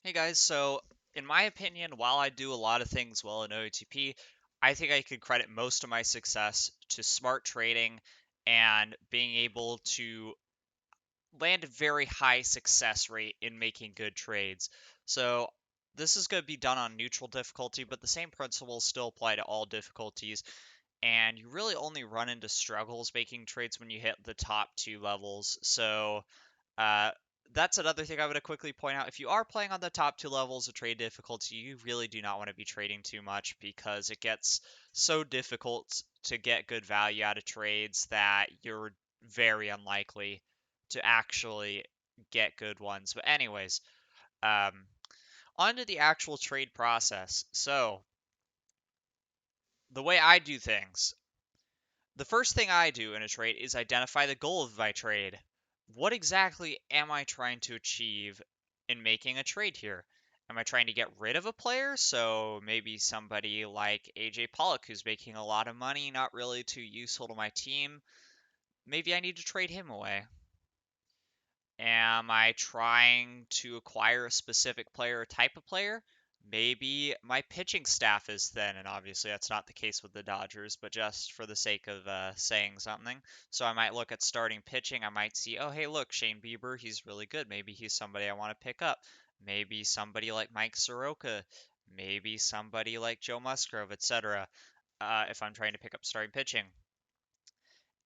Hey guys, so in my opinion, while I do a lot of things well in OOTP, I think I could credit most of my success to smart trading and being able to land a very high success rate in making good trades. So this is going to be done on neutral difficulty, but the same principles still apply to all difficulties. And you really only run into struggles making trades when you hit the top two levels. So uh, that's another thing I want to quickly point out. If you are playing on the top two levels of trade difficulty, you really do not want to be trading too much because it gets so difficult to get good value out of trades that you're very unlikely to actually get good ones. But anyways, um, on to the actual trade process. So the way I do things, the first thing I do in a trade is identify the goal of my trade. What exactly am I trying to achieve in making a trade here? Am I trying to get rid of a player? So maybe somebody like AJ Pollock, who's making a lot of money, not really too useful to my team. Maybe I need to trade him away. Am I trying to acquire a specific player or type of player? Maybe my pitching staff is thin, and obviously that's not the case with the Dodgers, but just for the sake of saying something. So I might look at starting pitching. I might see, oh, hey, look, Shane Bieber, he's really good. Maybe he's somebody I want to pick up. Maybe somebody like Mike Soroka. Maybe somebody like Joe Musgrove, etc. If I'm trying to pick up starting pitching,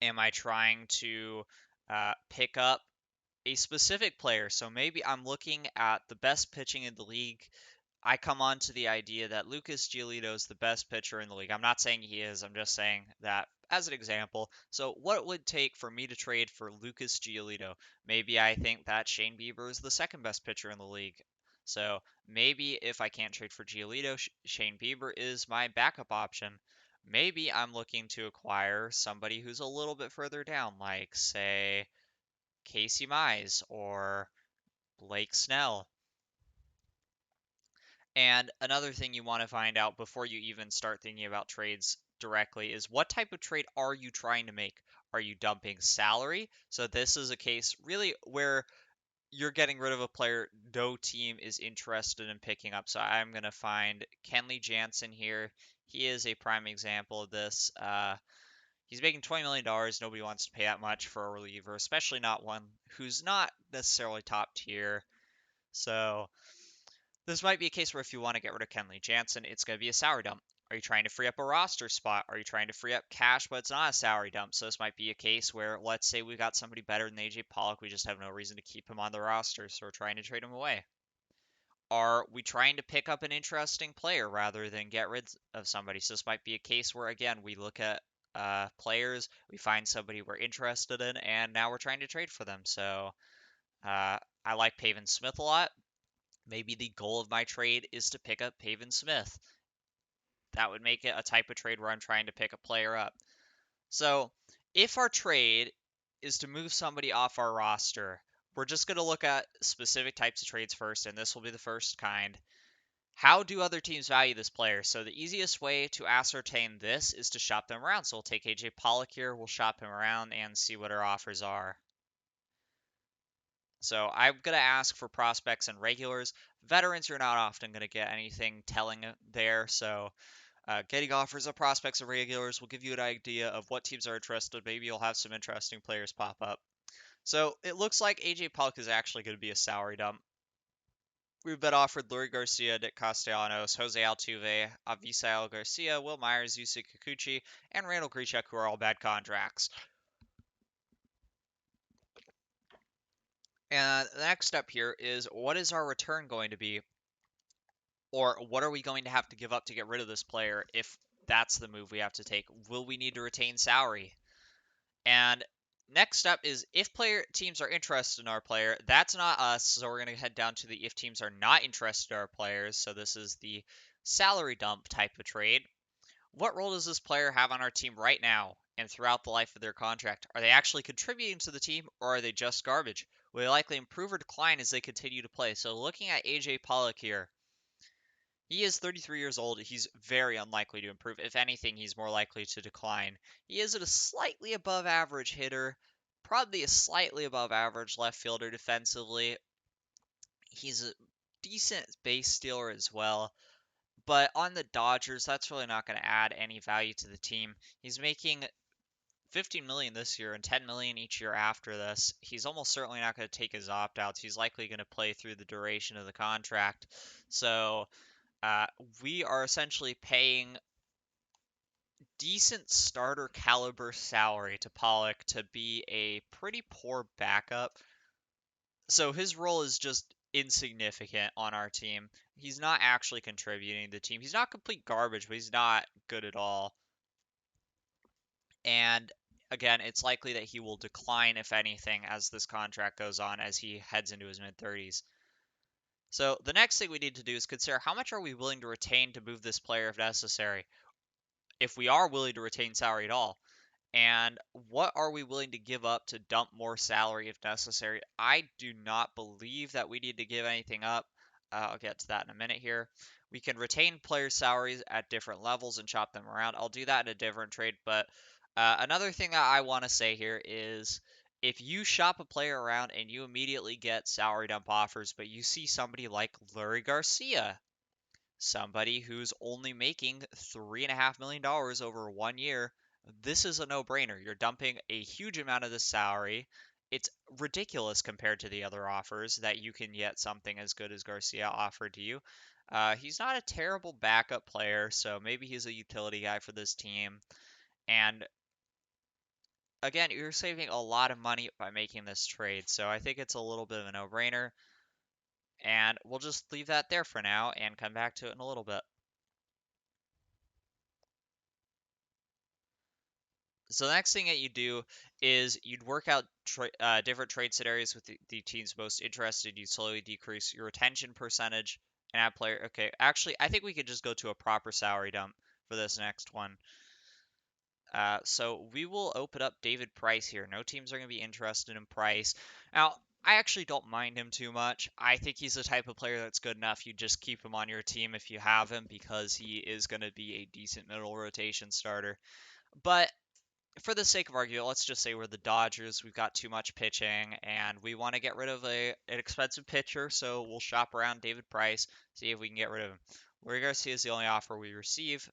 am I trying to pick up a specific player? So maybe I'm looking at the best pitching in the league. I come on to the idea that Lucas Giolito is the best pitcher in the league. I'm not saying he is, I'm just saying that as an example. So, what it would take for me to trade for Lucas Giolito? Maybe I think that Shane Bieber is the second best pitcher in the league. So, maybe if I can't trade for Giolito, Shane Bieber is my backup option. Maybe I'm looking to acquire somebody who's a little bit further down, like, say, Casey Mize or Blake Snell. And another thing you want to find out before you even start thinking about trades directly is what type of trade are you trying to make? Are you dumping salary? So this is a case really where you're getting rid of a player no team is interested in picking up. So I'm going to find Kenley Jansen here. He is a prime example of this. He's making $20 million. Nobody wants to pay that much for a reliever, especially not one who's not necessarily top tier. So this might be a case where if you want to get rid of Kenley Jansen, it's going to be a salary dump. Are you trying to free up a roster spot? Are you trying to free up cash, but it's not a salary dump? So this might be a case where, let's say we got somebody better than AJ Pollock, we just have no reason to keep him on the roster, so we're trying to trade him away. Are we trying to pick up an interesting player rather than get rid of somebody? So this might be a case where, again, we look at players, we find somebody we're interested in, and now we're trying to trade for them. So I like Pavin Smith a lot. Maybe the goal of my trade is to pick up Pavin Smith. That would make it a type of trade where I'm trying to pick a player up. So if our trade is to move somebody off our roster, we're just going to look at specific types of trades first, and this will be the first kind. How do other teams value this player? So the easiest way to ascertain this is to shop them around. So we'll take AJ Pollock here, we'll shop him around and see what our offers are. So I'm going to ask for prospects and regulars. Veterans, you're not often going to get anything telling there. So getting offers of prospects and regulars will give you an idea of what teams are interested. Maybe you'll have some interesting players pop up. So it looks like AJ Polk is actually going to be a salary dump. We've been offered Lurie Garcia, Nick Castellanos, Jose Altuve, Avisail Garcia, Will Myers, Yusei Kikuchi, and Randall Grichuk, who are all bad contracts. And the next step here is what is our return going to be? Or what are we going to have to give up to get rid of this player if that's the move we have to take? Will we need to retain salary? And next step is if player teams are interested in our player, that's not us. So we're going to head down to the if teams are not interested in our players. So this is the salary dump type of trade. What role does this player have on our team right now and throughout the life of their contract? Are they actually contributing to the team or are they just garbage? Will they likely improve or decline as they continue to play? So looking at AJ Pollock here, he is 33 years old. He's very unlikely to improve. If anything, he's more likely to decline. He is a slightly above average hitter, probably a slightly above average left fielder defensively. He's decent base stealer as well. But on the Dodgers, that's really not going to add any value to the team. He's making 15 million this year and 10 million each year after this. He's almost certainly not going to take his opt-outs. He's likely going to play through the duration of the contract. So uh, we are essentially paying decent starter caliber salary to Pollock to be a pretty poor backup. So his role is just insignificant on our team. He's not actually contributing to the team. He's not complete garbage, but he's not good at all. And again, it's likely that he will decline, if anything, as this contract goes on, as he heads into his mid 30s. So the next thing we need to do is consider how much are we willing to retain to move this player if necessary, if we are willing to retain salary at all. And what are we willing to give up to dump more salary if necessary? I do not believe that we need to give anything up. I'll get to that in a minute here. We can retain players' salaries at different levels and chop them around. I'll do that in a different trade. But another thing that I want to say here is if you shop a player around and you immediately get salary dump offers, but you see somebody like Lurie Garcia, somebody who's only making $3.5 million over 1 year, this is a no-brainer. You're dumping a huge amount of the salary. It's ridiculous compared to the other offers that you can get something as good as Garcia offered to you. He's not a terrible backup player, so maybe he's a utility guy for this team. And again, you're saving a lot of money by making this trade, so I think it's a little bit of a no-brainer. And we'll just leave that there for now and come back to it in a little bit. So the next thing that you do is you'd work out different trade scenarios with the teams most interested. You slowly decrease your retention percentage and add player. Okay, actually, I think we could just go to a proper salary dump for this next one. So we will open up David Price here. No teams are going to be interested in Price. Now, I actually don't mind him too much. I think he's the type of player that's good enough. You just keep him on your team if you have him because he is going to be a decent middle rotation starter. But for the sake of argument, let's just say we're the Dodgers. We've got too much pitching, and we want to get rid of an expensive pitcher, so we'll shop around David Price, see if we can get rid of him. Lurie Garcia is the only offer we receive.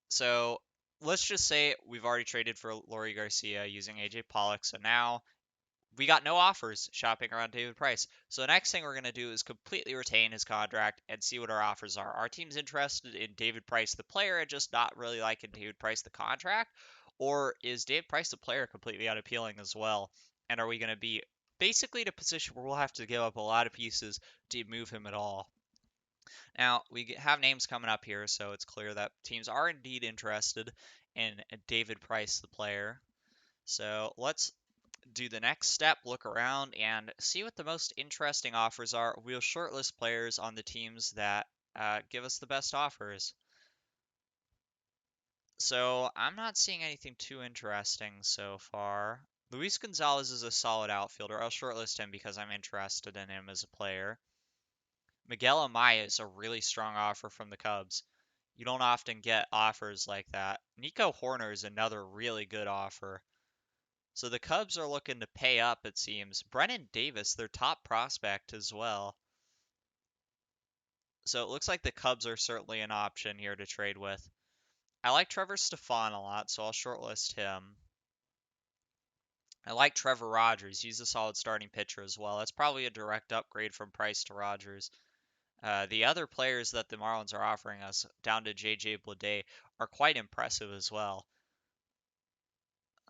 So let's just say we've already traded for Lurie Garcia using AJ Pollock, so now we got no offers shopping around David Price. So the next thing we're going to do is completely retain his contract and see what our offers are. Our team's interested in David Price, the player, and just not really liking David Price, the contract? Or is David Price, the player, completely unappealing as well? And are we going to be basically in a position where we'll have to give up a lot of pieces to move him at all? Now, we have names coming up here, so it's clear that teams are indeed interested in David Price, the player. So let's do the next step, look around, and see what the most interesting offers are. We'll shortlist players on the teams that give us the best offers. So I'm not seeing anything too interesting so far. Luis Gonzalez is a solid outfielder. I'll shortlist him because I'm interested in him as a player. Miguel Amaya is a really strong offer from the Cubs. You don't often get offers like that. Nico Horner is another really good offer. So the Cubs are looking to pay up, it seems. Brennan Davis, their top prospect as well. So it looks like the Cubs are certainly an option here to trade with. I like Trevor Stefan a lot, so I'll shortlist him. I like Trevor Rogers. He's a solid starting pitcher as well. That's probably a direct upgrade from Price to Rogers. The other players that the Marlins are offering us, down to J.J. Bleday, are quite impressive as well.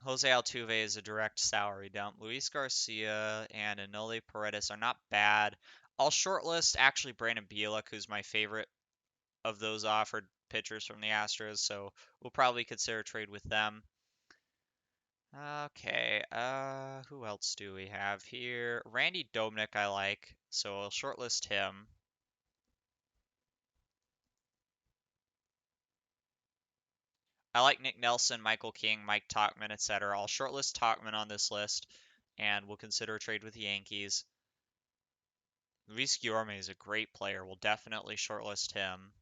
Jose Altuve is a direct salary dump. Luis Garcia and Enole Paredes are not bad. I'll shortlist actually Brandon Bielak, who's my favorite of those offered pitchers from the Astros, so we'll probably consider a trade with them. Okay, who else do we have here? Randy Dominic I like, so I'll shortlist him. I like Nick Nelson, Michael King, Mike Tauchman, etc. I'll shortlist Tauchman on this list, and we'll consider a trade with the Yankees. Luis Guillorme is a great player. We'll definitely shortlist him.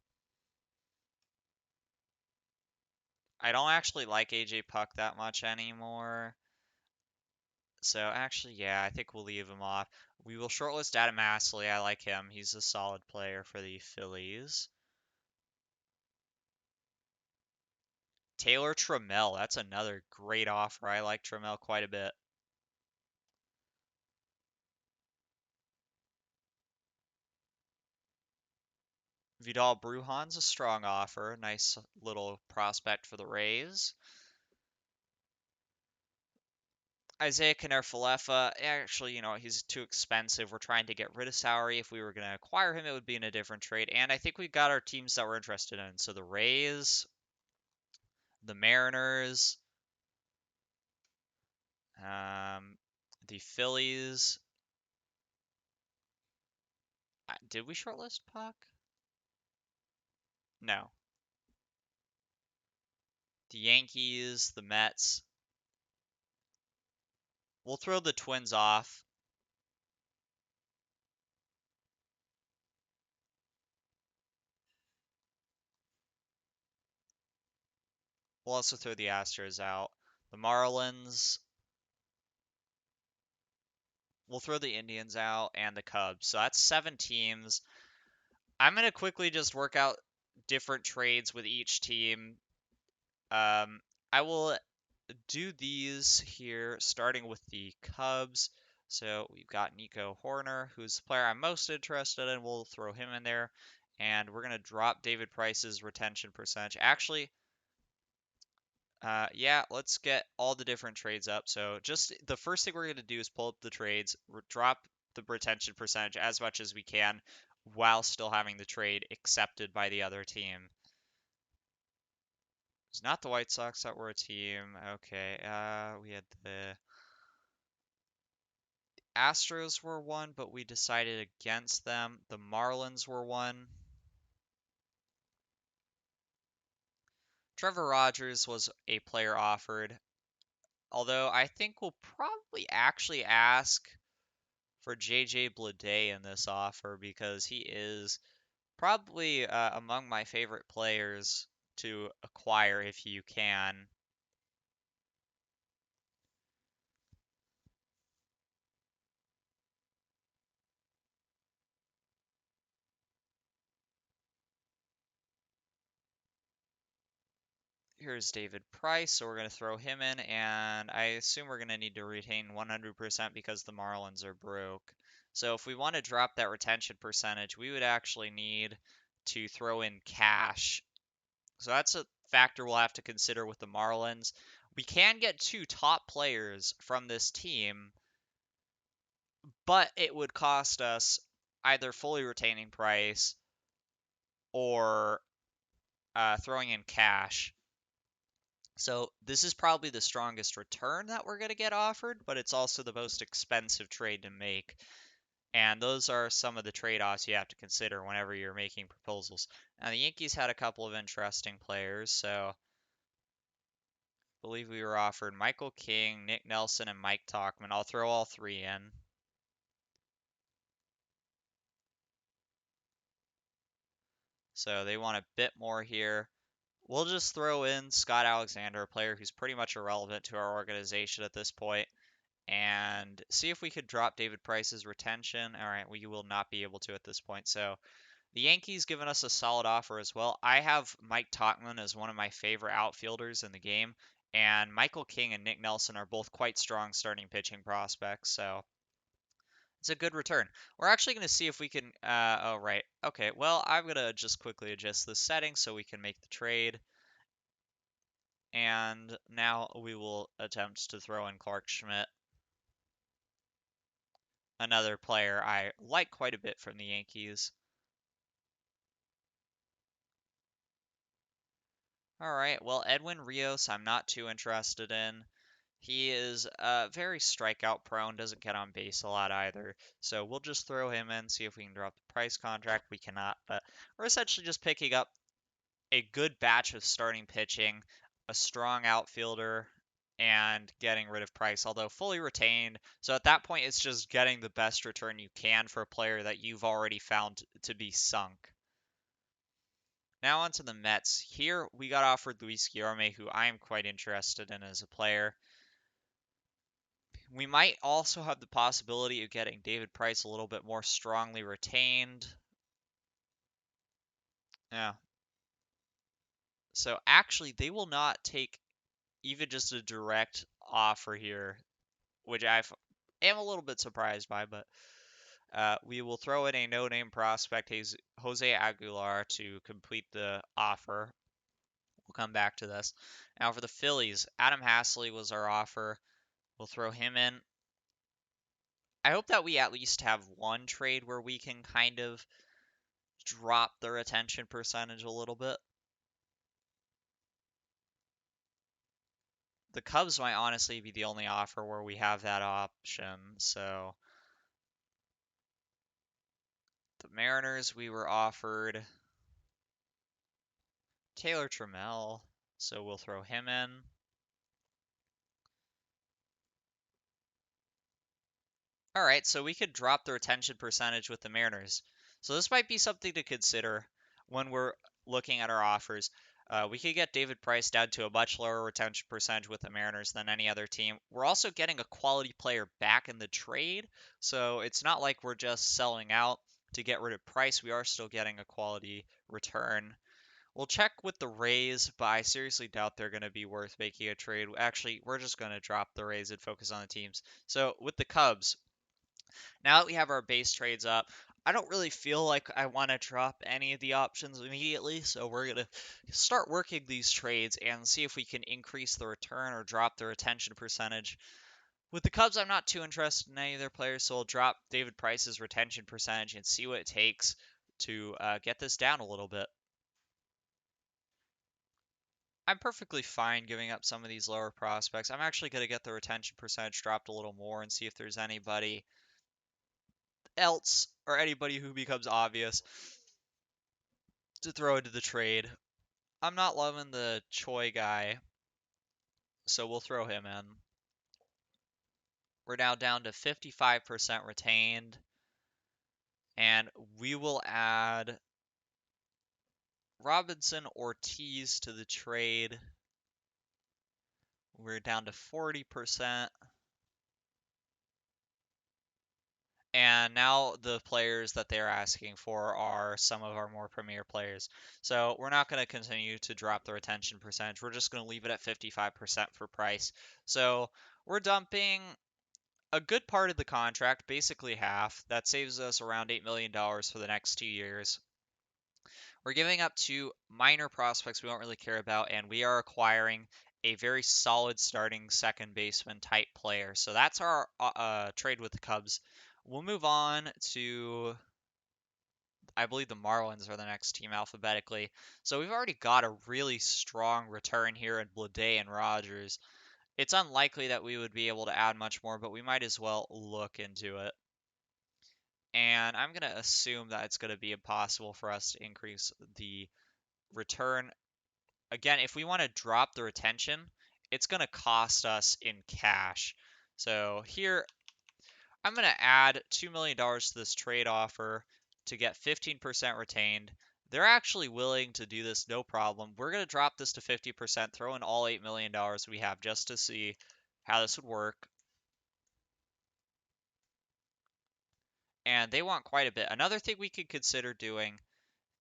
I don't actually like AJ Puck that much anymore. So actually, yeah, I think we'll leave him off. We will shortlist Adam Astley. I like him. He's a solid player for the Phillies. Taylor Trammell, that's another great offer. I like Trammell quite a bit. Vidal Brujan's a strong offer. Nice little prospect for the Rays. Isaiah Kiner-Falefa, actually, he's too expensive. We're trying to get rid of salary. If we were going to acquire him, it would be in a different trade. And I think we got our teams that we're interested in. So the Rays, the Mariners, um, the Phillies. Did we shortlist Puck? No. The Yankees, the Mets. We'll throw the Twins off. We'll also throw the Astros out. The Marlins. We'll throw the Indians out and the Cubs. So that's 7 teams. I'm going to quickly just work out different trades with each team. I will do these here, starting with the Cubs. So we've got Nico Horner, who's the player I'm most interested in. We'll throw him in there. And we're going to drop David Price's retention percentage. Actually, yeah, let's get all the different trades up. So just the first thing we're going to do is pull up the trades, drop the retention percentage as much as we can while still having the trade accepted by the other team. It's not the White Sox that were a team. Okay, we had the Astros were one, but we decided against them. The Marlins were one. Trevor Rogers was a player offered, although I think we'll probably actually ask for JJ Bleday in this offer because he is probably among my favorite players to acquire if you can. Here's David Price, so we're going to throw him in, and I assume we're going to need to retain 100% because the Marlins are broke. So if we want to drop that retention percentage, we would actually need to throw in cash. So that's a factor we'll have to consider with the Marlins. We can get 2 top players from this team, but it would cost us either fully retaining Price or throwing in cash. So this is probably the strongest return that we're going to get offered, but it's also the most expensive trade to make. And those are some of the trade-offs you have to consider whenever you're making proposals. Now, the Yankees had a couple of interesting players, so I believe we were offered Michael King, Nick Nelson, and Mike Tauchman. I'll throw all 3 in. So they want a bit more here. We'll just throw in Scott Alexander, a player who's pretty much irrelevant to our organization at this point, and see if we could drop David Price's retention. All right, we will not be able to at this point. So the Yankees given us a solid offer as well. I have Mike Tauchman as one of my favorite outfielders in the game, and Michael King and Nick Nelson are both quite strong starting pitching prospects. So it's a good return. We're actually going to see if we can. Oh, right. Okay, well, I'm going to just quickly adjust the settings so we can make the trade. And now we will attempt to throw in Clark Schmidt, another player I like quite a bit from the Yankees. All right, well, Edwin Rios, I'm not too interested in. He is very strikeout prone, doesn't get on base a lot either. So we'll just throw him in, see if we can drop the Price contract. We cannot, but we're essentially just picking up a good batch of starting pitching, a strong outfielder, and getting rid of Price, although fully retained. So at that point, it's just getting the best return you can for a player that you've already found to be sunk. Now on to the Mets. Here we got offered Luis Guillorme, who I am quite interested in as a player. We might also have the possibility of getting David Price a little bit more strongly retained. Yeah. So actually, they will not take even just a direct offer here, which I am a little bit surprised by, but we will throw in a no-name prospect, Jose Aguilar, to complete the offer. We'll come back to this. Now for the Phillies, Adam Haseley was our offer. We'll throw him in. I hope that we at least have one trade where we can kind of drop the retention percentage a little bit. The Cubs might honestly be the only offer where we have that option. So the Mariners, we were offered Taylor Trammell, so we'll throw him in. All right, so we could drop the retention percentage with the Mariners. So this might be something to consider when we're looking at our offers. We could get David Price down to a much lower retention percentage with the Mariners than any other team. We're also getting a quality player back in the trade, so it's not like we're just selling out to get rid of Price. We are still getting a quality return. We'll check with the Rays, but I seriously doubt they're going to be worth making a trade. Actually, we're just going to drop the Rays and focus on the teams. So with the Cubs, now that we have our base trades up, I don't really feel like I want to drop any of the options immediately, so we're going to start working these trades and see if we can increase the return or drop the retention percentage. With the Cubs, I'm not too interested in any of their players, so I'll drop David Price's retention percentage and see what it takes to get this down a little bit. I'm perfectly fine giving up some of these lower prospects. I'm actually going to get the retention percentage dropped a little more and see if there's anybody else or anybody who becomes obvious to throw into the trade. I'm not loving the Choi guy, so we'll throw him in. We're now down to 55% retained, and we will add Robinson Ortiz to the trade. We're down to 40%. And now the players that they're asking for are some of our more premier players. So we're not going to continue to drop the retention percentage. We're just going to leave it at 55% for Price. So we're dumping a good part of the contract, basically half. That saves us around $8 million for the next 2 years. We're giving up two minor prospects we don't really care about, and we are acquiring a very solid starting second baseman type player. So that's our trade with the Cubs. We'll move on to, I believe the Marlins are the next team alphabetically. So we've already got a really strong return here in Bleday and Rogers. It's unlikely that we would be able to add much more, but we might as well look into it. And I'm going to assume that it's going to be impossible for us to increase the return. Again, if we want to drop the retention, it's going to cost us in cash. So here, I'm going to add $2 million to this trade offer to get 15% retained. They're actually willing to do this, no problem. We're going to drop this to 50%, throw in all $8 million we have just to see how this would work. And they want quite a bit. Another thing we could consider doing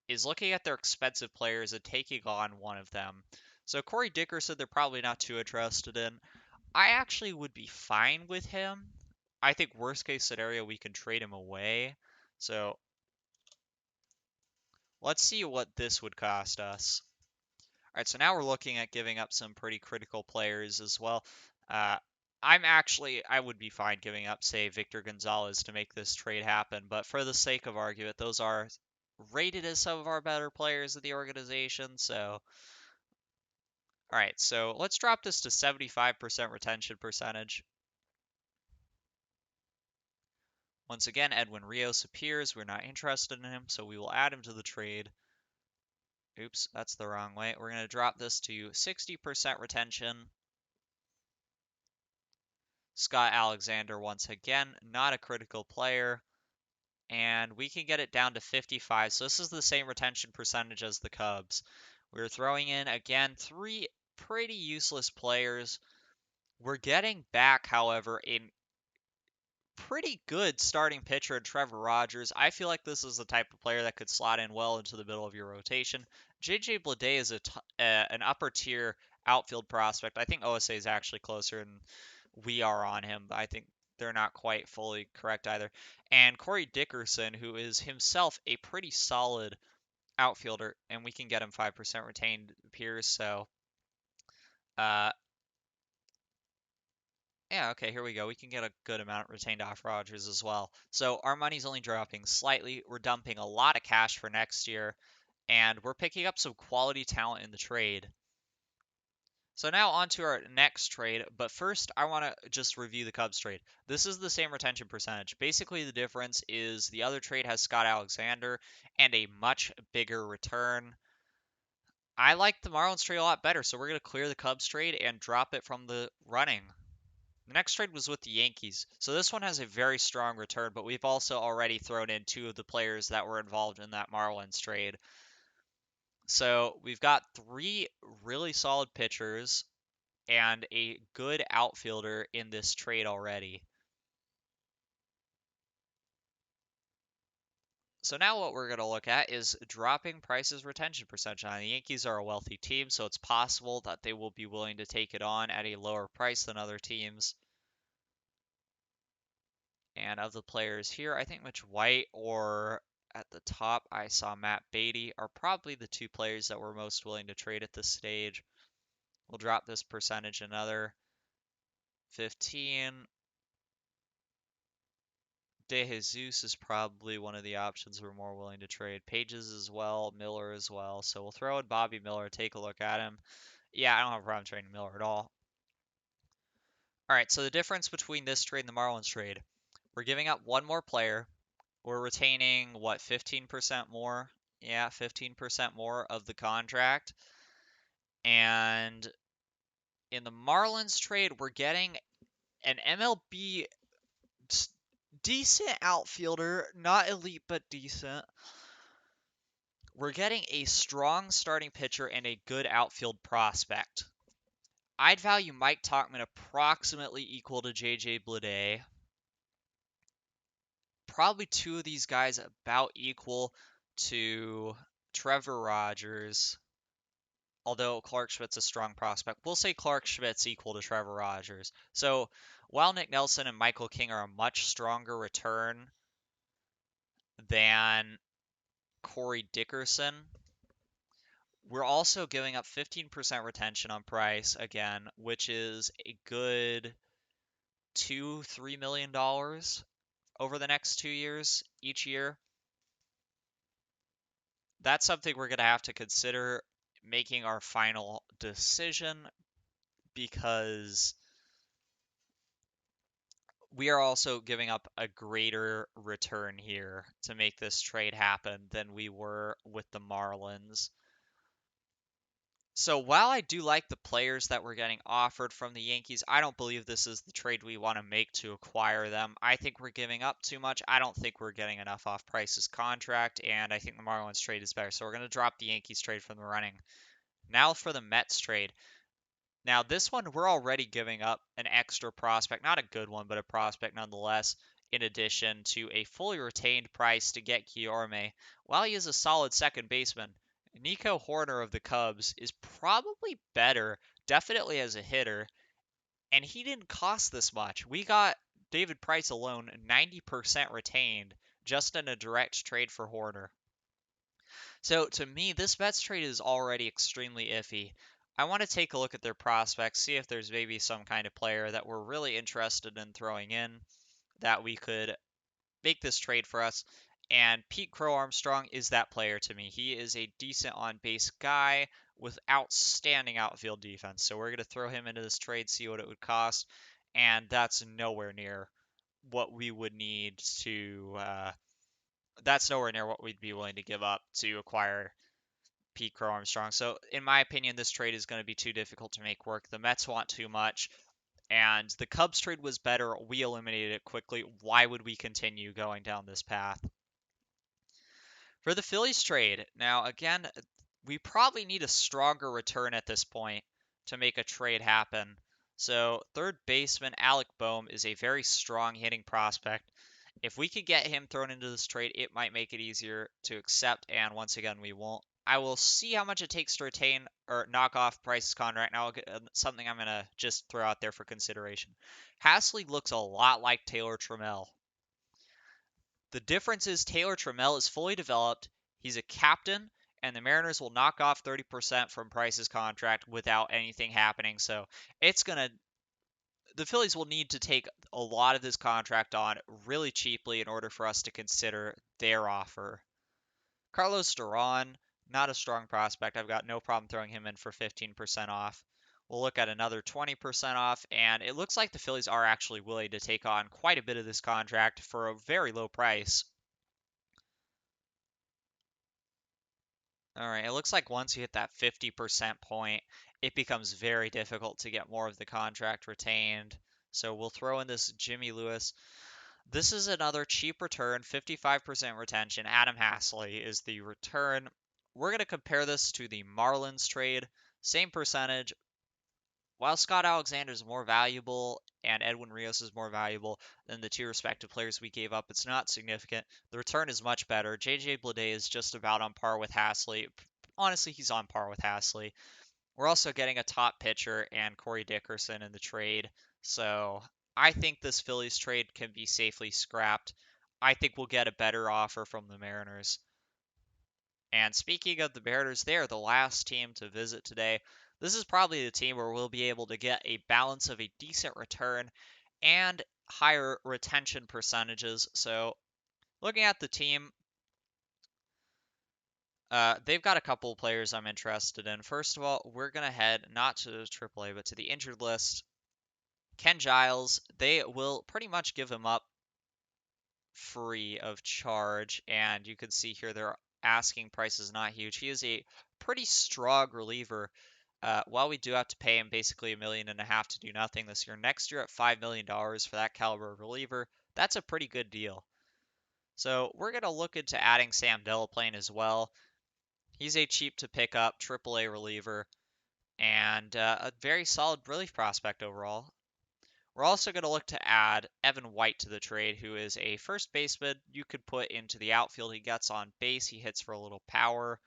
is looking at their expensive players and taking on one of them. So Corey Dickerson, they're probably not too interested in. I actually would be fine with him. I think worst case scenario, we can trade him away. So let's see what this would cost us. All right, so now we're looking at giving up some pretty critical players as well. Uh, I would be fine giving up, say, Victor Gonzalez to make this trade happen, but for the sake of argument, those are rated as some of our better players in the organization, so. All right, so let's drop this to 75% retention percentage. Once again, Edwin Rios appears. We're not interested in him, so we will add him to the trade. Oops, that's the wrong way. We're going to drop this to 60% retention. Scott Alexander, once again, not a critical player. And we can get it down to 55. So this is the same retention percentage as the Cubs. We're throwing in, again, three pretty useless players. We're getting back, however, pretty good starting pitcher in Trevor Rogers. I feel like this is the type of player that could slot in well into the middle of your rotation. JJ Bleday is an upper tier outfield prospect. I think OSA is actually closer, and we are on him. I think they're not quite fully correct either. And Corey Dickerson, who is himself a pretty solid outfielder, and we can get him 5% retained appears. So, uh, yeah, okay, here we go. We can get a good amount retained off Rogers as well. So our money's only dropping slightly. We're dumping a lot of cash for next year, and we're picking up some quality talent in the trade. So now on to our next trade, but first I want to just review the Cubs trade. This is the same retention percentage. Basically, the difference is the other trade has Scott Alexander and a much bigger return. I like the Marlins trade a lot better, so we're going to clear the Cubs trade and drop it from the running. The next trade was with the Yankees. So this one has a very strong return, but we've also already thrown in two of the players that were involved in that Marlins trade. So we've got three really solid pitchers and a good outfielder in this trade already. So now what we're going to look at is dropping Price's retention percentage. Now, the Yankees are a wealthy team, so it's possible that they will be willing to take it on at a lower price than other teams. And of the players here, I think Mitch White or at the top, I saw Matt Beatty are probably the two players that we're most willing to trade at this stage. We'll drop this percentage another 15. De Jesus is probably one of the options we're more willing to trade. Pages as well, Miller as well. So we'll throw in Bobby Miller, take a look at him. Yeah, I don't have a problem trading Miller at all. All right, so the difference between this trade and the Marlins trade, we're giving up one more player. We're retaining, what, 15% more? Yeah, 15% more of the contract. And in the Marlins trade, we're getting an MLB decent outfielder, not elite, but decent. We're getting a strong starting pitcher and a good outfield prospect. I'd value Mike Tauchman approximately equal to JJ Bleday. Probably two of these guys about equal to Trevor Rogers. Although Clark Schmidt's a strong prospect. We'll say Clark Schmidt's equal to Trevor Rogers. So while Nick Nelson and Michael King are a much stronger return than Corey Dickerson, we're also giving up 15% retention on Price again, which is a good $2-3 million over the next 2 years each year. That's something we're going to have to consider making our final decision because we are also giving up a greater return here to make this trade happen than we were with the Marlins. So while I do like the players that we're getting offered from the Yankees, I don't believe this is the trade we want to make to acquire them. I think we're giving up too much. I don't think we're getting enough off Price's contract, and I think the Marlins trade is better. So we're going to drop the Yankees trade from the running. Now for the Mets trade. Now, this one, we're already giving up an extra prospect, not a good one, but a prospect nonetheless, in addition to a fully retained Price to get Guillorme. While he is a solid second baseman, Nico Horner of the Cubs is probably better, definitely as a hitter, and he didn't cost this much. We got David Price alone 90% retained just in a direct trade for Horner. So to me, this Mets trade is already extremely iffy. I want to take a look at their prospects, see if there's maybe some kind of player that we're really interested in throwing in that we could make this trade for us. And Pete Crow Armstrong is that player to me. He is a decent on base guy with outstanding outfield defense. So we're going to throw him into this trade, see what it would cost. And that's nowhere near what we would need to. That's nowhere near what we'd be willing to give up to acquire Pete Crow Armstrong. So, in my opinion, this trade is going to be too difficult to make work. The Mets want too much, and the Cubs trade was better. We eliminated it quickly. Why would we continue going down this path? For the Phillies trade, now again, we probably need a stronger return at this point to make a trade happen. So third baseman Alec Boehm is a very strong hitting prospect. If we could get him thrown into this trade, it might make it easier to accept, and once again, we won't. I will see how much it takes to retain or knock off Price's contract. Now, something I'm going to just throw out there for consideration. Hasley looks a lot like Taylor Trammell. The difference is Taylor Trammell is fully developed, he's a captain, and the Mariners will knock off 30% from Price's contract without anything happening. So it's going to the Phillies will need to take a lot of this contract on really cheaply in order for us to consider their offer. Carlos Duran, not a strong prospect. I've got no problem throwing him in for 15% off. We'll look at another 20% off, and it looks like the Phillies are actually willing to take on quite a bit of this contract for a very low price. All right, it looks like once you hit that 50% point, it becomes very difficult to get more of the contract retained. So we'll throw in this Jimmy Lewis. This is another cheap return, 55% retention. Adam Hasley is the return. We're going to compare this to the Marlins trade. Same percentage. While Scott Alexander is more valuable and Edwin Rios is more valuable than the two respective players we gave up, it's not significant. The return is much better. JJ Bleday is just about on par with Hasley. Honestly, he's on par with Hasley. We're also getting a top pitcher and Corey Dickerson in the trade. So I think this Phillies trade can be safely scrapped. I think we'll get a better offer from the Mariners. And speaking of the Mariners, they're the last team to visit today. This is probably the team where we'll be able to get a balance of a decent return and higher retention percentages. So looking at the team, they've got a couple of players I'm interested in. First of all, we're going to head not to AAA, but to the injured list. Ken Giles, they will pretty much give him up free of charge. And you can see here their asking price is not huge. He is a pretty strong reliever. While we do have to pay him basically $1.5 million to do nothing this year, next year at $5 million for that caliber of reliever, that's a pretty good deal. So we're going to look into adding Sam Delaplane as well. He's a cheap to pick up AAA reliever and a very solid relief prospect overall. We're also going to look to add Evan White to the trade, who is a first baseman you could put into the outfield. He gets on base, he hits for a little power,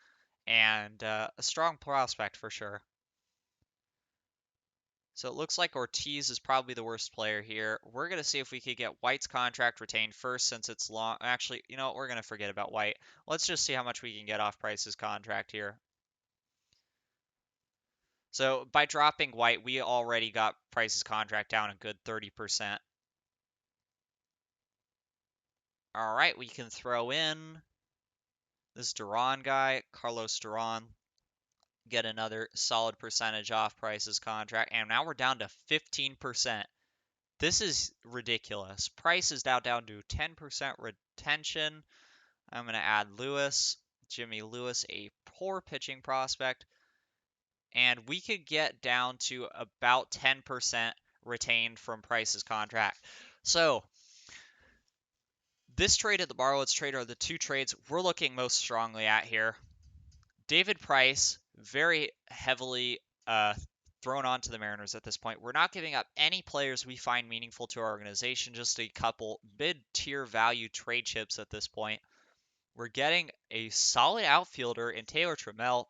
and a strong prospect for sure. So it looks like Ortiz is probably the worst player here. We're going to see if we could get White's contract retained first since it's long. Actually, you know what? We're going to forget about White. Let's just see how much we can get off Price's contract here. So by dropping White, we already got Price's contract down a good 30%. All right, we can throw in this Duran guy, Carlos Duran, get another solid percentage off Price's contract, and now we're down to 15%. This is ridiculous. Price is now down to 10% retention. I'm going to add Lewis, Jimmy Lewis, a poor pitching prospect, and we could get down to about 10% retained from Price's contract. So this trade and the Marlins trade are the two trades we're looking most strongly at here. David Price, very heavily thrown onto the Mariners at this point. We're not giving up any players we find meaningful to our organization, just a couple mid-tier value trade chips at this point. We're getting a solid outfielder in Taylor Trammell,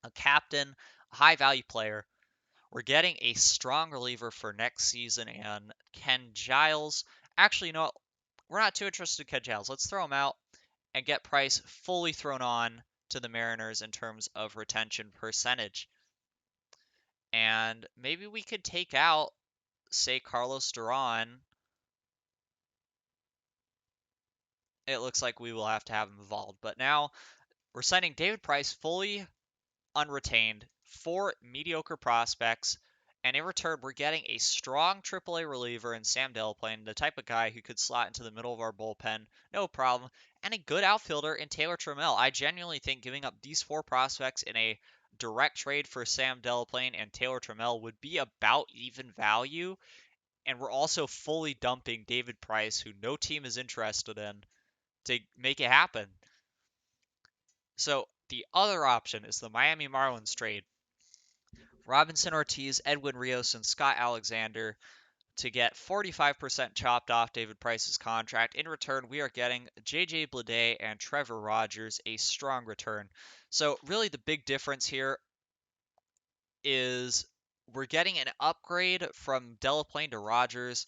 a captain, a high-value player. We're getting a strong reliever for next season and Ken Giles. Actually, you know what? We're not too interested in Ken Giles. Let's throw him out and get Price fully thrown on to the Mariners in terms of retention percentage. And maybe we could take out, say, Carlos Duran. It looks like we will have to have him involved. But now we're sending David Price fully unretained, 4 mediocre prospects, and in return, we're getting a strong AAA reliever in Sam Delaplane, the type of guy who could slot into the middle of our bullpen, no problem, and a good outfielder in Taylor Trammell. I genuinely think giving up these 4 prospects in a direct trade for Sam Delaplane and Taylor Trammell would be about even value, and we're also fully dumping David Price, who no team is interested in, to make it happen. So the other option is the Miami Marlins trade. Robinson Ortiz, Edwin Rios, and Scott Alexander to get 45% chopped off David Price's contract. In return, we are getting JJ Bleday and Trevor Rogers, a strong return. So really the big difference here is we're getting an upgrade from Delaplane to Rogers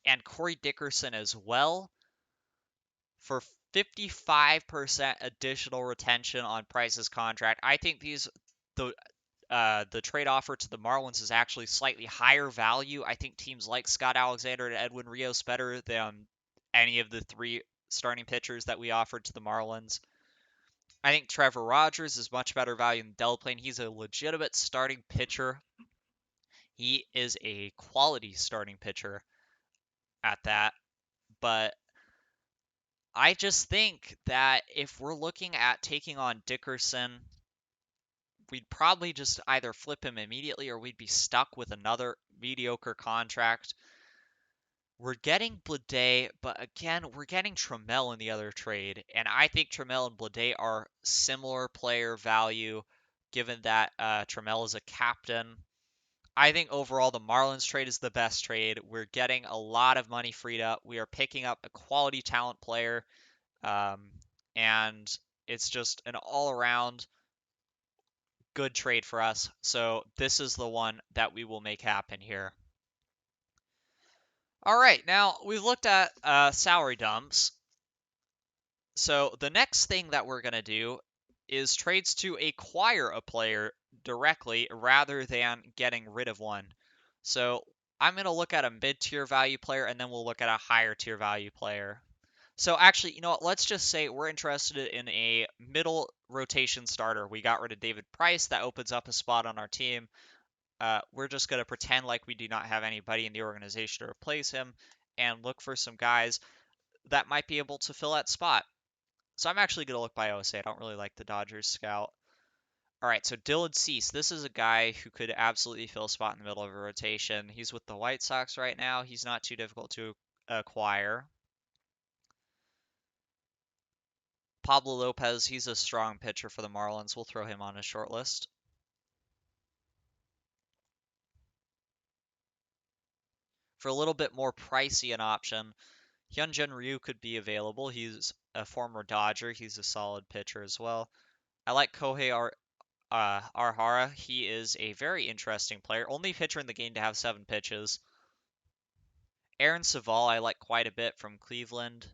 and Corey Dickerson as well for 55% additional retention on Price's contract. I think the trade offer to the Marlins is actually slightly higher value. I think teams like Scott Alexander and Edwin Rios better than any of the three starting pitchers that we offered to the Marlins. I think Trevor Rogers is much better value than Delaplane. He's a legitimate starting pitcher. He is a quality starting pitcher at that. But I just think that if we're looking at taking on Dickerson, we'd probably just either flip him immediately or we'd be stuck with another mediocre contract. We're getting Bleday, but again, we're getting Trammell in the other trade, and I think Trammell and Bleday are similar player value, given that Trammell is a captain. I think overall the Marlins trade is the best trade. We're getting a lot of money freed up. We are picking up a quality talent player, and it's just an all-around good trade for us. So this is the one that we will make happen here. All right, now we've looked at salary dumps. So the next thing that we're going to do is trades to acquire a player directly rather than getting rid of one. So I'm going to look at a mid-tier value player and then we'll look at a higher tier value player. So actually, you know what? Let's just say we're interested in a middle rotation starter. We got rid of David Price. That opens up a spot on our team. We're just going to pretend like we do not have anybody in the organization to replace him and look for some guys that might be able to fill that spot. So I'm actually going to look by OSA. I don't really like the Dodgers scout. All right, so Dylan Cease. This is a guy who could absolutely fill a spot in the middle of a rotation. He's with the White Sox right now. He's not too difficult to acquire. Pablo Lopez, he's a strong pitcher for the Marlins. We'll throw him on a short list. For a little bit more pricey an option, Hyunjin Ryu could be available. He's a former Dodger. He's a solid pitcher as well. I like Kohei Arhara. He is a very interesting player. Only pitcher in the game to have 7 pitches. Aaron Saval I like quite a bit from Cleveland.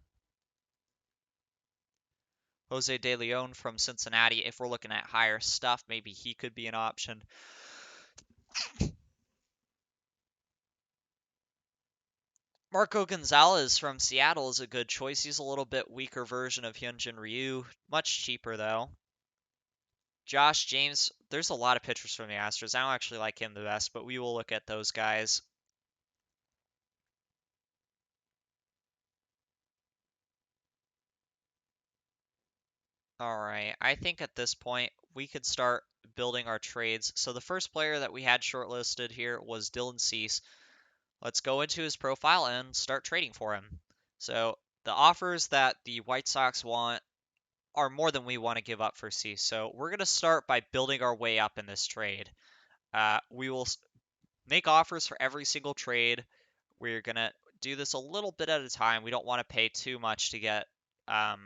Jose De Leon from Cincinnati. If we're looking at higher stuff, maybe he could be an option. Marco Gonzalez from Seattle is a good choice. He's a little bit weaker version of Hyunjin Ryu. Much cheaper, though. Josh James, there's a lot of pitchers from the Astros. I don't actually like him the best, but we will look at those guys. All right, I think at this point we could start building our trades. So the first player that we had shortlisted here was Dylan Cease. Let's go into his profile and start trading for him. So the offers that the White Sox want are more than we want to give up for Cease. So we're going to start by building our way up in this trade. We will make offers for every single trade. We're going to do this a little bit at a time. We don't want to pay too much to get our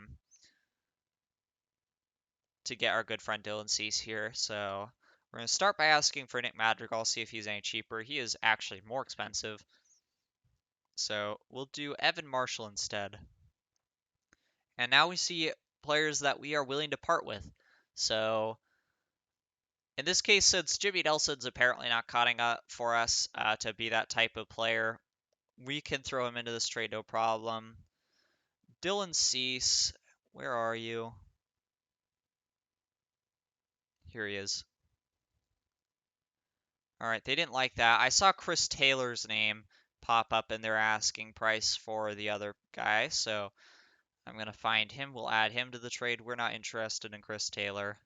good friend Dylan Cease here. So we're going to start by asking for Nick Madrigal, see if he's any cheaper. He is actually more expensive. So we'll do Evan Marshall instead. And now we see players that we are willing to part with. So in this case, since Jimmy Nelson's apparently not cutting up for us to be that type of player, we can throw him into this trade no problem. Dylan Cease, where are you? Here he is. All right, they didn't like that. I saw Chris Taylor's name pop up in their asking price for the other guy, so I'm going to find him. We'll add him to the trade. We're not interested in Chris Taylor.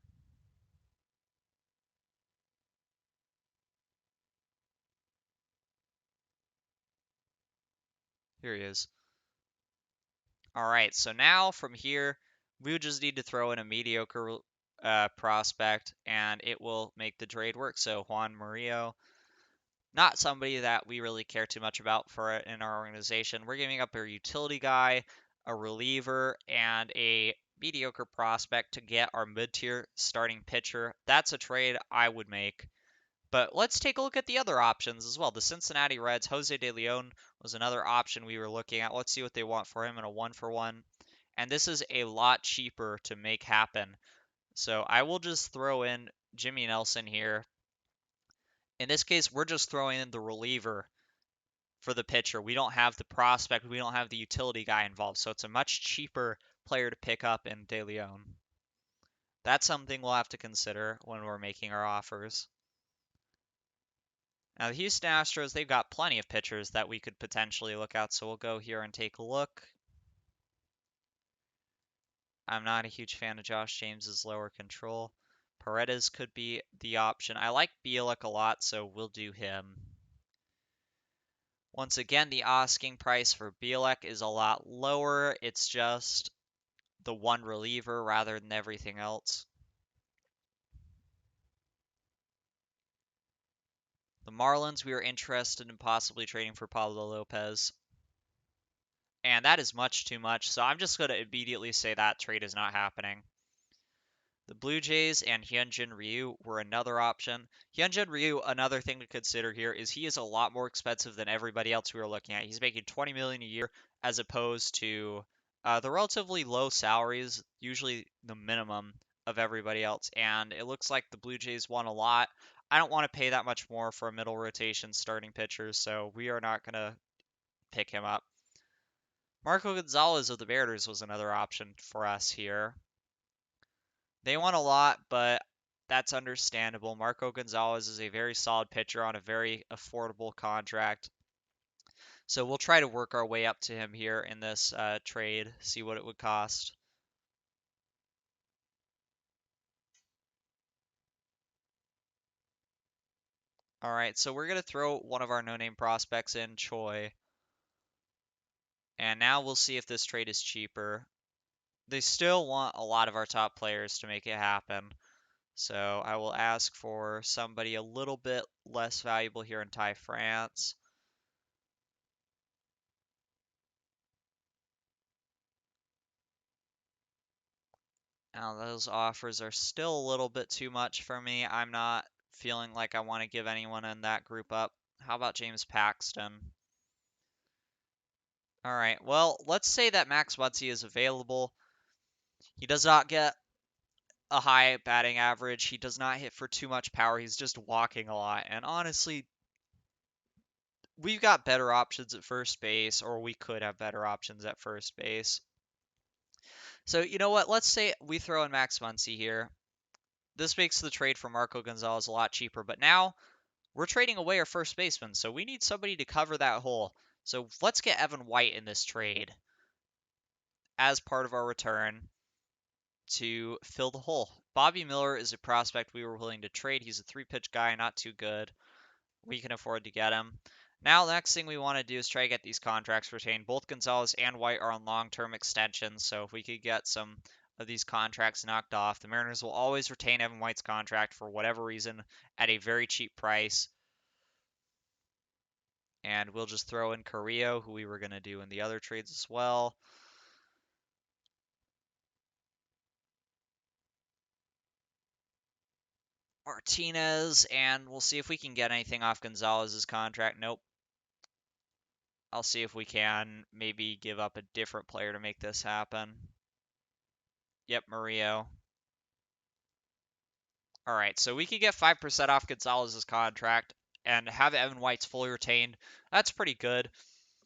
Here he is. All right, so now from here, we would just need to throw in a mediocre prospect, and it will make the trade work. So Juan Murillo, not somebody that we really care too much about for in our organization. We're giving up a utility guy, a reliever, and a mediocre prospect to get our mid-tier starting pitcher. That's a trade I would make. But let's take a look at the other options as well. The Cincinnati Reds, Jose De Leon was another option we were looking at. Let's see what they want for him in a 1-for-1. And this is a lot cheaper to make happen. So I will just throw in Jimmy Nelson here. In this case, we're just throwing in the reliever for the pitcher. We don't have the prospect, we don't have the utility guy involved. So it's a much cheaper player to pick up in De Leon. That's something we'll have to consider when we're making our offers. Now, the Houston Astros, they've got plenty of pitchers that we could potentially look at, so we'll go here and take a look. I'm not a huge fan of Josh James's lower control. Paredes could be the option. I like Bielak a lot, so we'll do him. Once again, the asking price for Bielak is a lot lower. It's just the one reliever rather than everything else. The Marlins, we are interested in possibly trading for Pablo Lopez. And that is much too much, so I'm just going to immediately say that trade is not happening. The Blue Jays and Hyunjin Ryu were another option. Hyunjin Ryu, another thing to consider here, is he is a lot more expensive than everybody else we were looking at. He's making $20 million a year as opposed to the relatively low salaries, usually the minimum of everybody else. And it looks like the Blue Jays won a lot. I don't want to pay that much more for a middle rotation starting pitcher, so we are not going to pick him up. Marco Gonzalez of the Mariners was another option for us here. They won a lot, but that's understandable. Marco Gonzalez is a very solid pitcher on a very affordable contract. So we'll try to work our way up to him here in this trade, see what it would cost. All right, so we're going to throw one of our no-name prospects in, Choi. And now we'll see if this trade is cheaper. They still want a lot of our top players to make it happen. So I will ask for somebody a little bit less valuable here in Ty France. Now those offers are still a little bit too much for me. I'm not feeling like I want to give anyone in that group up. How about James Paxton? All right, well, let's say that Max Muncy is available. He does not get a high batting average. He does not hit for too much power. He's just walking a lot. And honestly, we've got better options at first base, or we could have better options at first base. So, you know what? Let's say we throw in Max Muncy here. This makes the trade for Marco Gonzalez a lot cheaper, but now we're trading away our first baseman, so we need somebody to cover that hole. So let's get Evan White in this trade as part of our return to fill the hole. Bobby Miller is a prospect we were willing to trade. He's a 3-pitch guy, not too good. We can afford to get him. Now, the next thing we want to do is try to get these contracts retained. Both Gonzalez and White are on long-term extensions, so if we could get some of these contracts knocked off, the Mariners will always retain Evan White's contract for whatever reason at a very cheap price. And we'll just throw in Carrillo, who we were going to do in the other trades as well. Martinez, and we'll see if we can get anything off Gonzalez's contract. Nope. I'll see if we can maybe give up a different player to make this happen. Yep, Murillo. All right, so we could get 5% off Gonzalez's contract and have Evan White's fully retained. That's pretty good.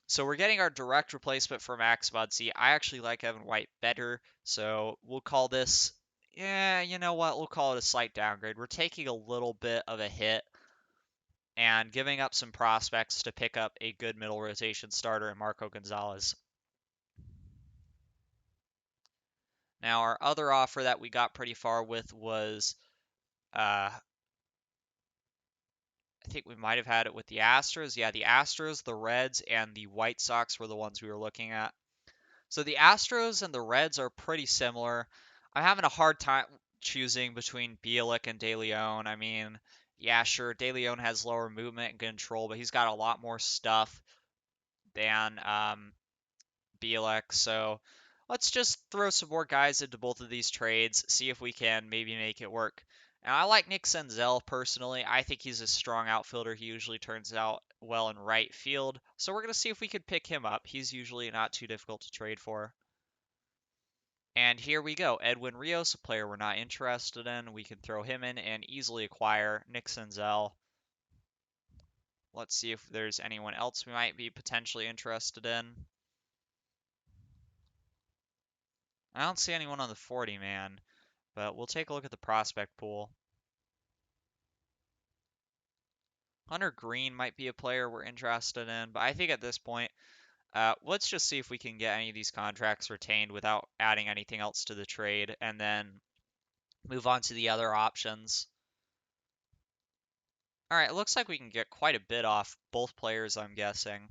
So we're getting our direct replacement for Max Muncy. I actually like Evan White better, so we'll call this, yeah, you know what? We'll call it a slight downgrade. We're taking a little bit of a hit and giving up some prospects to pick up a good middle rotation starter in Marco Gonzalez. Now, our other offer that we got pretty far with was, I think we might have had it with the Astros. Yeah, the Astros, the Reds, and the White Sox were the ones we were looking at. So the Astros and the Reds are pretty similar. I'm having a hard time. choosing between Bielik and De Leon. I mean, yeah, sure, De Leon has lower movement and control, but he's got a lot more stuff than Bielik. So let's just throw some more guys into both of these trades, see if we can maybe make it work. Now, I like Nick Senzel personally. I think he's a strong outfielder. He usually turns out well in right field. So we're going to see if we can pick him up. He's usually not too difficult to trade for. And here we go. Edwin Rios, a player we're not interested in. We can throw him in and easily acquire Nick Senzel. Let's see if there's anyone else we might be potentially interested in. I don't see anyone on the 40 man, but we'll take a look at the prospect pool. Hunter Green might be a player we're interested in, but I think at this point, let's just see if we can get any of these contracts retained without adding anything else to the trade, and then move on to the other options. All right, it looks like we can get quite a bit off both players, I'm guessing.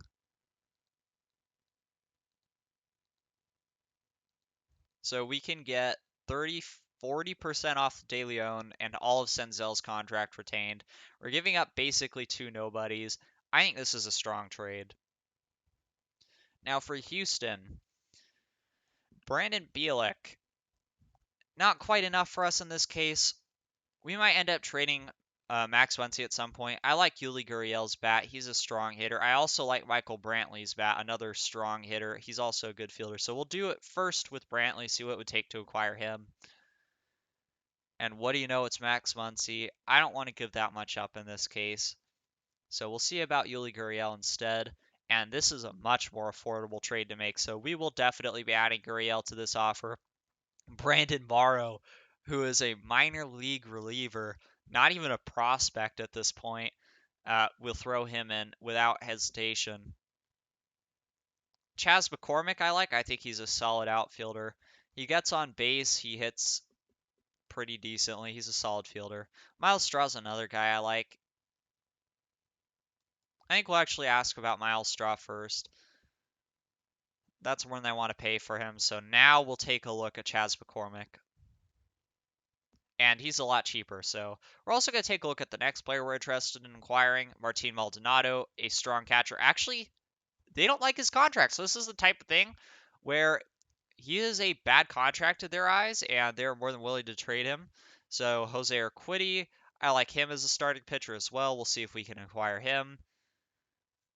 So we can get 40% off De Leon and all of Senzel's contract retained. We're giving up basically two nobodies. I think this is a strong trade. Now for Houston, Brandon Bielik. Not quite enough for us in this case. We might end up trading Max Muncy at some point. I like Yuli Gurriel's bat. He's a strong hitter. I also like Michael Brantley's bat, another strong hitter. He's also a good fielder. So we'll do it first with Brantley, see what it would take to acquire him. And what do you know? It's Max Muncy. I don't want to give that much up in this case. So we'll see about Yuli Gurriel instead. And this is a much more affordable trade to make. So we will definitely be adding Gurriel to this offer. Brandon Morrow, who is a minor league reliever, not even a prospect at this point, we'll throw him in without hesitation. Chas McCormick I like. I think he's a solid outfielder. He gets on base. He hits pretty decently. He's a solid fielder. Miles Straw's another guy I like. I think we'll actually ask about Miles Straw first. That's when they want to pay for him. So now we'll take a look at Chas McCormick. And he's a lot cheaper. So we're also going to take a look at the next player we're interested in acquiring, Martin Maldonado, a strong catcher. Actually, they don't like his contract. So this is the type of thing where he is a bad contract in their eyes, and they're more than willing to trade him. So Jose Urquidy, I like him as a starting pitcher as well. We'll see if we can acquire him.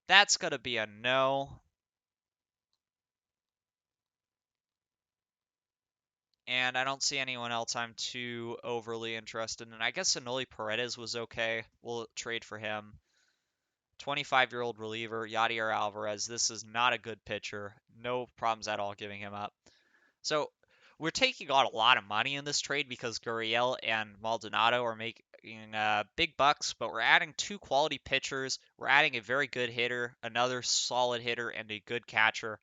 That's going to be a no. And I don't see anyone else I'm too overly interested in. I guess Anoli Paredes was okay. We'll trade for him. 25-year-old reliever, Yadier Alvarez. This is not a good pitcher. No problems at all giving him up. So we're taking on a lot of money in this trade because Gurriel and Maldonado are making big bucks, but we're adding two quality pitchers. We're adding a very good hitter, another solid hitter, and a good catcher.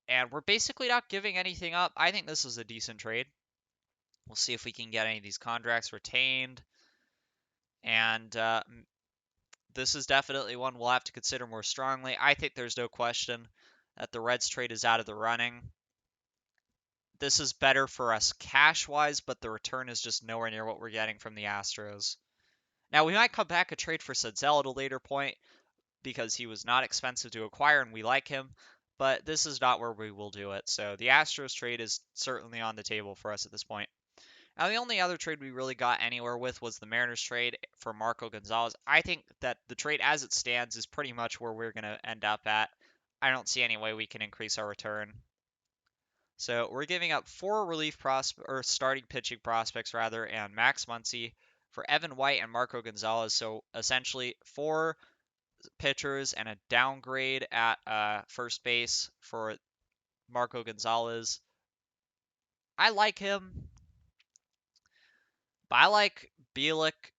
And we're basically not giving anything up. I think this is a decent trade. We'll see if we can get any of these contracts retained. And this is definitely one we'll have to consider more strongly. I think there's no question that the Reds trade is out of the running. This is better for us cash-wise, but the return is just nowhere near what we're getting from the Astros. Now, we might come back and trade for Senzel at a later point because he was not expensive to acquire and we like him, but this is not where we will do it. So the Astros trade is certainly on the table for us at this point. Now, the only other trade we really got anywhere with was the Mariners trade for Marco Gonzalez. I think that the trade as it stands is pretty much where we're going to end up at. I don't see any way we can increase our return. So we're giving up four starting pitching prospects rather, and Max Muncy for Evan White and Marco Gonzalez. So essentially four pitchers and a downgrade at first base for Marco Gonzalez. I like him, but I like Bielik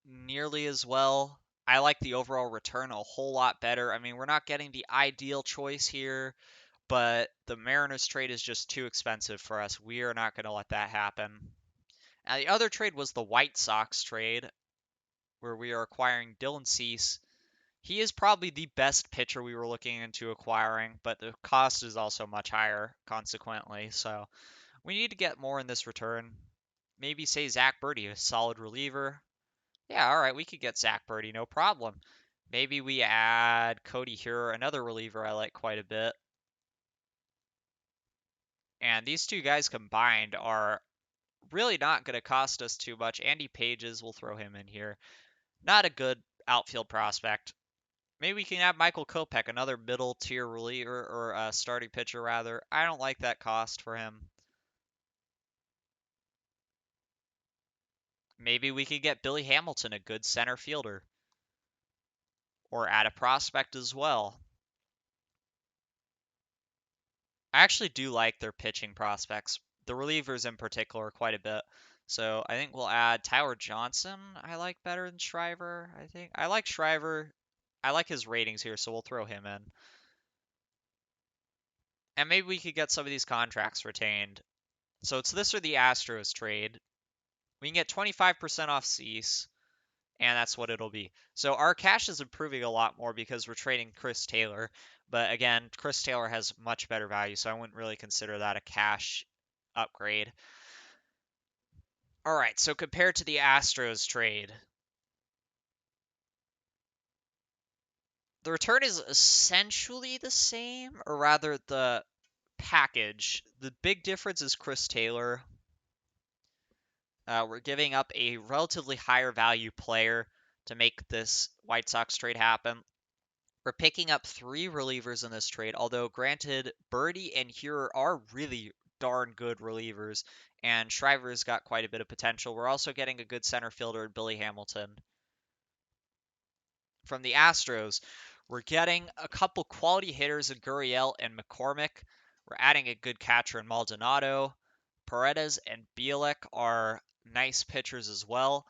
nearly as well. I like the overall return a whole lot better. I mean, we're not getting the ideal choice here, but the Mariners trade is just too expensive for us. We are not going to let that happen. Now, the other trade was the White Sox trade, where we are acquiring Dylan Cease. He is probably the best pitcher we were looking into acquiring, but the cost is also much higher, consequently. So We need to get more in this return. Maybe say Zach Birdie, a solid reliever. Yeah, all right, we could get Zach Birdie, no problem. Maybe we add Cody here, another reliever I like quite a bit. And these two guys combined are really not going to cost us too much. Andy Pages, we'll throw him in here. Not a good outfield prospect. Maybe we can add Michael Kopech, another middle tier reliever or starting pitcher rather. I don't like that cost for him. Maybe we could get Billy Hamilton, a good center fielder, or add a prospect as well. I actually do like their pitching prospects, the relievers in particular, quite a bit. So I think we'll add Tyler Johnson. I like better than Shriver. I think I like Shriver. I like his ratings here, so we'll throw him in. And maybe we could get some of these contracts retained. So it's this or the Astros trade. We can get 25% off Cease, and that's what it'll be. So our cash is improving a lot more because we're trading Chris Taylor. But again, Chris Taylor has much better value, so I wouldn't really consider that a cash upgrade. All right, so compared to the Astros trade, the return is essentially the same, or rather the package. The big difference is Chris Taylor. We're giving up a relatively higher value player to make this White Sox trade happen. We're picking up 3 relievers in this trade, although granted, Birdie and Heuer are really darn good relievers, and Shriver's got quite a bit of potential. We're also getting a good center fielder in Billy Hamilton. From the Astros, we're getting a couple quality hitters in Gurriel and McCormick. We're adding a good catcher in Maldonado. Paredes and Bielik are nice pitchers as well.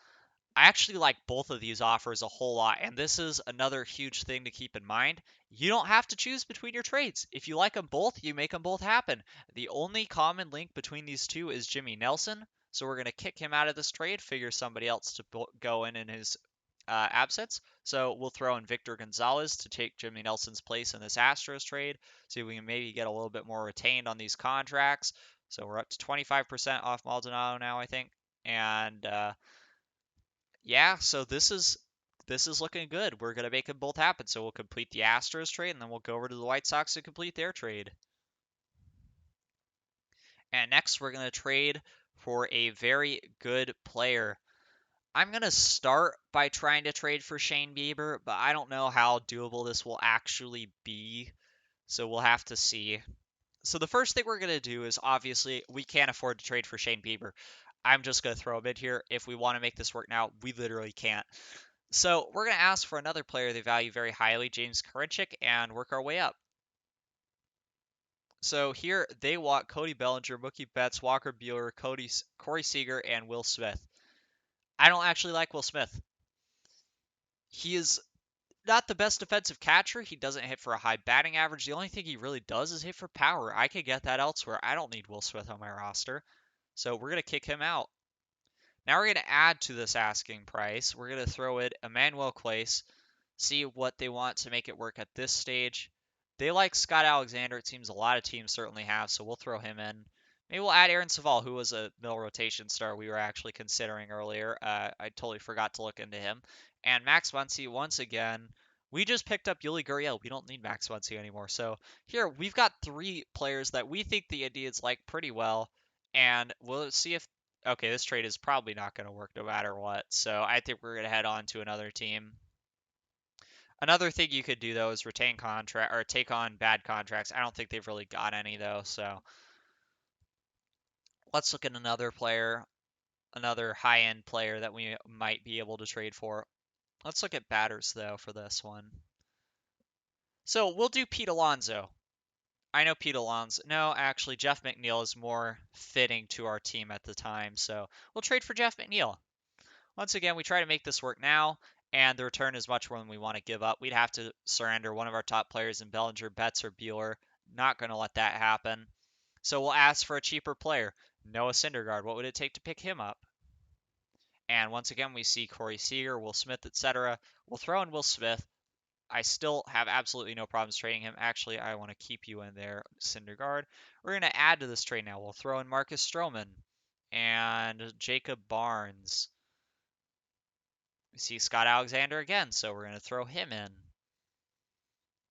I actually like both of these offers a whole lot, and this is another huge thing to keep in mind. You don't have to choose between your trades. If you like them both, you make them both happen. The only common link between these two is Jimmy Nelson, so we're going to kick him out of this trade, figure somebody else to go in his absence. So we'll throw in Victor Gonzalez to take Jimmy Nelson's place in this Astros trade. See if we can maybe get a little bit more retained on these contracts. So we're up to 25% off Maldonado now, I think. And yeah, so this is looking good. We're gonna make them both happen. So we'll complete the Astros trade, and then we'll go over to the White Sox to complete their trade. And next, we're gonna trade for a very good player. I'm gonna start by trying to trade for Shane Bieber, but I don't know how doable this will actually be. So we'll have to see. So the first thing we're gonna do is obviously we can't afford to trade for Shane Bieber. I'm just gonna throw him in here. If we want to make this work now, we literally can't. So we're going to ask for another player they value very highly, James Karinchak, and work our way up. So here they want Cody Bellinger, Mookie Betts, Walker Buehler, Corey Seager, and Will Smith. I don't actually like Will Smith. He is not the best defensive catcher. He doesn't hit for a high batting average. The only thing he really does is hit for power. I could get that elsewhere. I don't need Will Smith on my roster. So we're going to kick him out. Now we're going to add to this asking price. We're going to throw in Emmanuel Clase, see what they want to make it work at this stage. They like Scott Alexander. It seems a lot of teams certainly have, so we'll throw him in. Maybe we'll add Aaron Saval, who was a middle rotation star we were actually considering earlier. I totally forgot to look into him. And Max Muncy, once again, we just picked up Yuli Gurriel. We don't need Max Muncy anymore. So here, we've got 3 players that we think the Indians like pretty well. And we'll see if... Okay, this trade is probably not going to work no matter what. So I think we're going to head on to another team. Another thing you could do though is retain contract or take on bad contracts. I don't think they've really got any though, so let's look at another player, another high-end player that we might be able to trade for. Let's look at batters though for this one. So we'll do Pete Alonso. I know Pete Alonso. No, actually, Jeff McNeil is more fitting to our team at the time, so we'll trade for Jeff McNeil. Once again, we try to make this work now, and the return is much more than we want to give up. We'd have to surrender one of our top players in Bellinger, Betts, or Bueller. Not going to let that happen. So we'll ask for a cheaper player. Noah Syndergaard, what would it take to pick him up? And once again, we see Corey Seager, Will Smith, etc. We'll throw in Will Smith. I still have absolutely no problems trading him. Actually, I want to keep you in there, Syndergaard. We're going to add to this trade now. We'll throw in Marcus Stroman and Jacob Barnes. We see Scott Alexander again, so we're going to throw him in.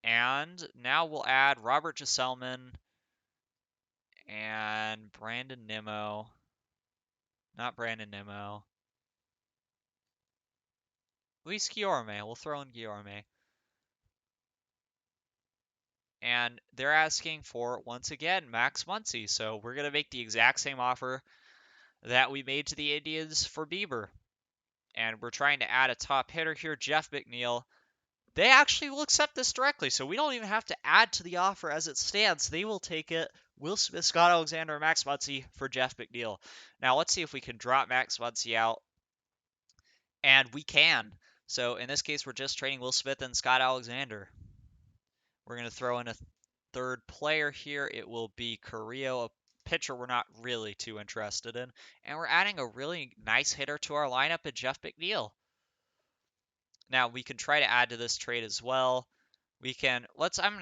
And now we'll add Robert Gisselman and Brandon Nimmo. Not Brandon Nimmo. Luis Guillorme. We'll throw in Guillorme. And they're asking for, once again, Max Muncy. So we're going to make the exact same offer that we made to the Indians for Bieber. And we're trying to add a top hitter here, Jeff McNeil. They actually will accept this directly, so we don't even have to add to the offer as it stands. They will take it. Will Smith, Scott Alexander, Max Muncy for Jeff McNeil. Now let's see if we can drop Max Muncy out. And we can. So in this case, we're just trading Will Smith and Scott Alexander. We're going to throw in a third player here. It will be Carrillo, a pitcher we're not really too interested in. And we're adding a really nice hitter to our lineup at Jeff McNeil. Now we can try to add to this trade as well. I'm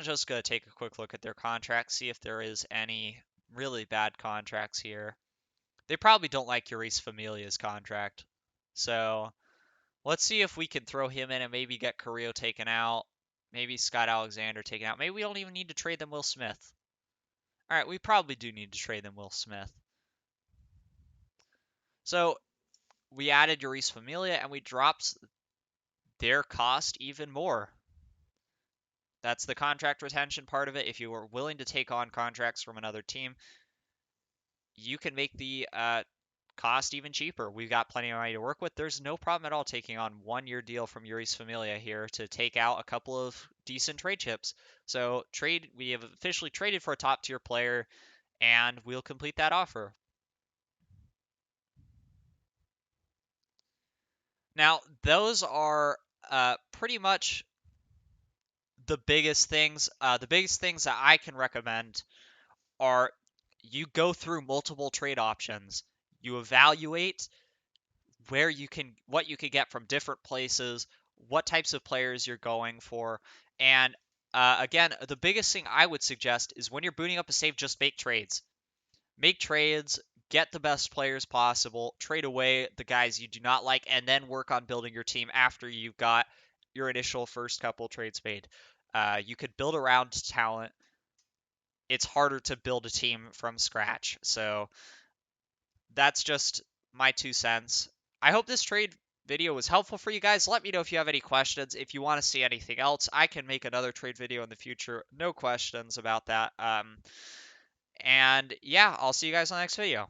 just going to take a quick look at their contracts, see if there is any really bad contracts here. They probably don't like Euris Familia's contract. So let's see if we can throw him in and maybe get Carrillo taken out. Maybe Scott Alexander taken out. Maybe we don't even need to trade them Will Smith. All right, we probably do need to trade them Will Smith. So we added Euris Familia and we dropped their cost even more. That's the contract retention part of it. If you are willing to take on contracts from another team, you can make the cost even cheaper. We've got plenty of money to work with. There's no problem at all taking on 1-year deal from Euris Familia here to take out a couple of decent trade chips. So we have officially traded for a top tier player, and we'll complete that offer. Now, those are pretty much the biggest things. The biggest things that I can recommend are you go through multiple trade options. You evaluate what you could get from different places, what types of players you're going for, and again, the biggest thing I would suggest is when you're booting up a save, just make trades. Make trades, get the best players possible, trade away the guys you do not like, and then work on building your team after you've got your initial first couple trades made. You could build around talent. It's harder to build a team from scratch. So that's just my 2 cents. I hope this trade video was helpful for you guys. Let me know if you have any questions. If you want to see anything else, I can make another trade video in the future. No questions about that. And yeah, I'll see you guys on the next video.